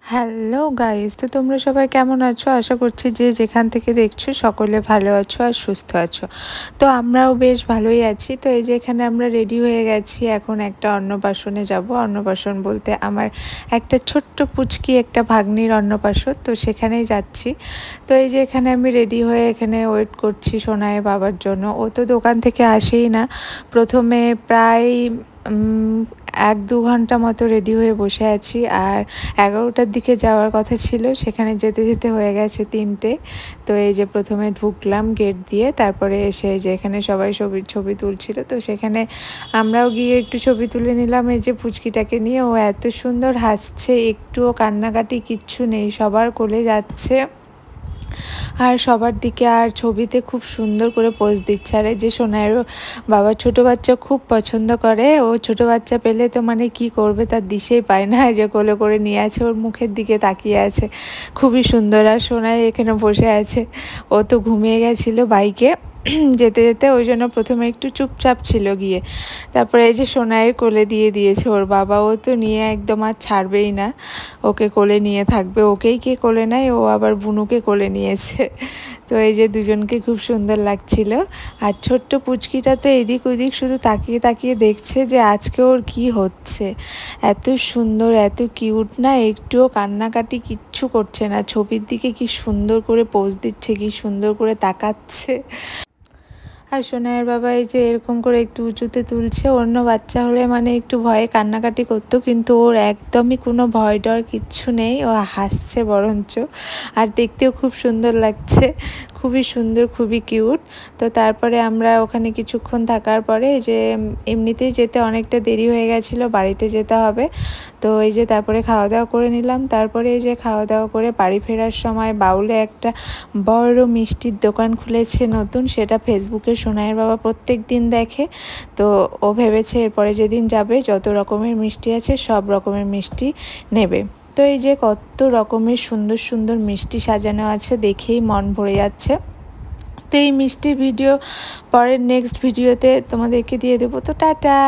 Hello guys, তো তোমরা সবাই কেমন আছো? আশা করছি যে যেখান থেকে দেখছো সকলে ভালো আছো আর সুস্থ আছো। তো আমরাও বেশ ভালোই আছি। তো এই যে এখানে আমরা রেডি হয়ে গেছি, এখন একটা অন্নপ্রাশনে যাব। অন্নপ্রাশন বলতে আমার একটা ছোট্ট পুচকি একটা ভাগ্নির অন্নপ্রাশন, তো সেখানেই যাচ্ছি। তো এই যে এখানে আমি রেডি হয়ে এখানে ওয়েট করছি সোনাইয়ের বাবার জন্য। ও তো দোকান থেকে আসেই না। প্রথমে প্রায় 1-2 ঘন্টা মতো রেডি হয়ে বসে আছি, আর 11টার দিকে যাওয়ার কথা ছিল, সেখানে যেতে যেতে হয়ে গেছে 3টে। তো এই যে প্রথমে ঢুকলাম গেট দিয়ে, তারপরে এসে যে এখানে সবাই ছবি তুলছিল, তো সেখানে আমরাও গিয়ে একটু ছবি তুলে নিলাম এই যে পুচকিটাকে নিয়ে। ও এত সুন্দর হাসছে, একটুও কান্নাকাটি কিচ্ছু নেই, সবার কোলে যাচ্ছে আর সবার দিকে, আর ছবিতে খুব সুন্দর করে পোজ দিচ্ছে। আর এই যে সোনাইয়েরও বাবা ছোট বাচ্চা খুব পছন্দ করে, ও ছোট বাচ্চা পেলে তো মানে কি করবে তার দিশেই পায় না। যে কোলে করে নিয়ে আছে, ওর মুখের দিকে তাকিয়ে আছে, খুবই সুন্দর। আর সোনাই এখানে বসে আছে, ও তো ঘুমিয়ে গেছিলো বাইকে যেতে যেতে, ওই জন্য প্রথমে একটু চুপচাপ ছিল গিয়ে। তারপরে এই যে সোনাইয়ের কোলে দিয়ে দিয়েছে ওর বাবা, ও তো নিয়ে একদম আর ছাড়বেই না, ওকে কোলে নিয়ে থাকবে। ওকেই কে কোলে নেয়, ও আবার বুনুকে কোলে নিয়েছে। তো এই যে দুজনকে খুব সুন্দর লাগছিল। আর ছোট্ট পুচকিটা তো এদিক ওদিক শুধু তাকিয়ে তাকিয়ে দেখছে যে আজকে ওর কি হচ্ছে। এত সুন্দর, এত কিউট না, একটুও কান্নাকাটি কিচ্ছু করছে না, ছবির দিকে কি সুন্দর করে পোজ দিচ্ছে, কি সুন্দর করে তাকাচ্ছে। আর সোনাইয়ের বাবা এই যে এরকম করে একটু উঁচুতে তুলছে। অন্য বাচ্চা হলে মানে একটু ভয়ে কান্নাকাটি করতো, কিন্তু ওর একদমই কোনো ভয় ডর কিচ্ছু নেই, ও হাসছে বরঞ্চ। আর দেখতেও খুব সুন্দর লাগছে, খুবই সুন্দর, খুবই কিউট। তো তারপরে আমরা ওখানে কিছুক্ষণ থাকার পরে যে এমনিতেই যেতে অনেকটা দেরি হয়ে গেছিলো, বাড়িতে যেতে হবে। তো এই যে তারপরে খাওয়া দাওয়া করে নিলাম। তারপরে এই যে খাওয়া দাওয়া করে বাড়ি ফেরার সময় বাউলে একটা বড় মিষ্টির দোকান খুলেছে নতুন, সেটা ফেসবুকে সোনাইয়ের বাবা প্রত্যেক দিন দেখে। তো ও ভেবেছে এরপরে যেদিন যাবে যত রকমের মিষ্টি আছে সব রকমের মিষ্টি নেবে। তো এই যে কত রকমের সুন্দর সুন্দর মিষ্টি সাজানো আছে, দেখেই মন ভরে যাচ্ছে। তো এই মিষ্টির ভিডিও পরের নেক্সট ভিডিওতে তোমাদেরকে দিয়ে দেবো। তো টাটা।